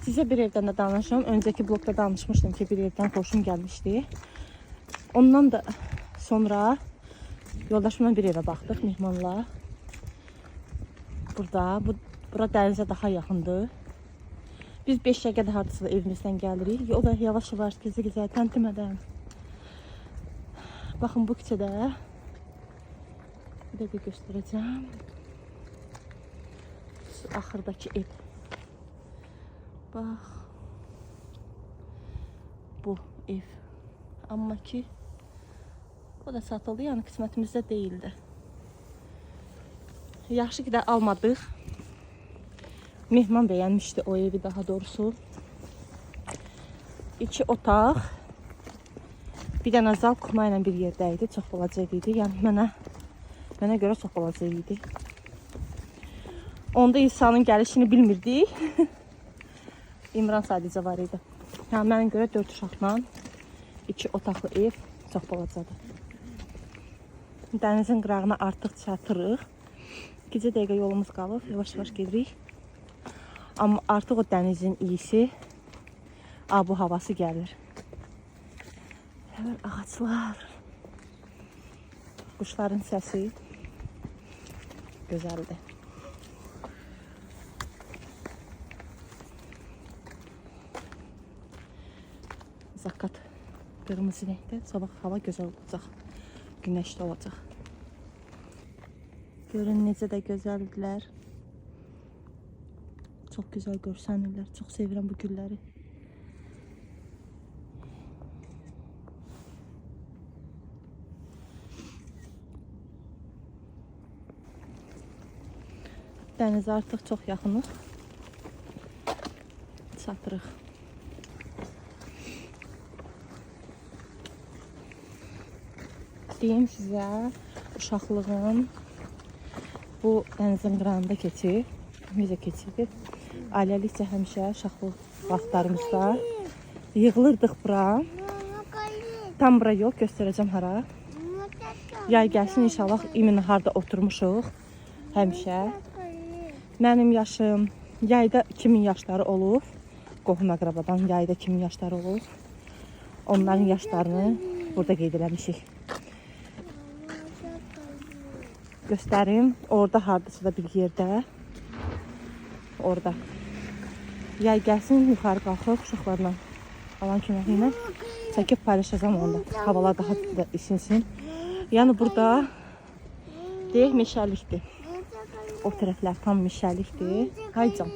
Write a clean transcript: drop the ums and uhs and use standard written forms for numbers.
Sizə bir evdən də danışım. Öncəki blokda danışmışdım ki, bir evdən xoşum gəlmişdi. Ondan da sonra yoldaşımla bir evə baxdıq mehmanla. Bura dənizə daha yaxındır. Biz 5 dəqiqədə hardasa evimizdən gəlirik. O da yavaş-yavaş, gizli-gizli, təntimədən. Baxın bu küçədə bir dəqiqə göstərəcəm. Şu axırdakı ev. Bax. Bu ev. Amma ki o da satıldı, yəni qismətimizdə deyildi. Yaxşı ki də almadıq. Mehman bəyənmişdi o evi daha doğrusu. 2 otaq. Bir dənə zal kuxma ilə bir yerdə idi. Çox balaca idi. Yəni mənə görə çox balaca idi. Onda İsa'nın gəlişini bilmirdik. İmran sadəcə var idi. Yəni mənə görə 4 uşaqla 2 otaqlı ev çox balacadır. Dənizin qırağına artıq çatırıq. 2 dəqiqə yolumuz qalıb. Yavaş-yavaş gedirik. Amma artıq o dənizin iyisi, bu havası gəlir. Ağaçlar, quşların səsi gözəldir. Zakat qırmızı renkdə, sabah hava gözəl olacaq, günəşli olacaq. Görün necə də gözəldirlər. Çox gözəl görsənirlər. Çox sevirəm bu gülləri. Dənizə artıq çox yaxınıq. Çatırıq. Deyim sizə, uşaqlığım bu dənizin qırağında keçir. Necə keçirdi? Ailəlikcə həmişə uşaqlıq vaxtlarımızda yığılırdıq bura. Tam bura yox, göstərəcəm hara. Yay gəlsin inşallah, imin harda oturmuşuq həmişə. Mənim yaşım yayda 2000 yaşları olub. Qohum əqrabadan yayda 2000 yaşları olub. Onların yaşlarını burada qeyd eləmişik. Göstərim. Orada hardasa da bir yerdə. Orada. Yay gəlsin, yuxarı qalxıb uşaqlarla alan köməyi ilə çəkib paylaşacağım onda. Havalar daha da isinsin. Yəni burada deyək meşəlikdir. O tərəflər tam meşəlikdir. Haycan.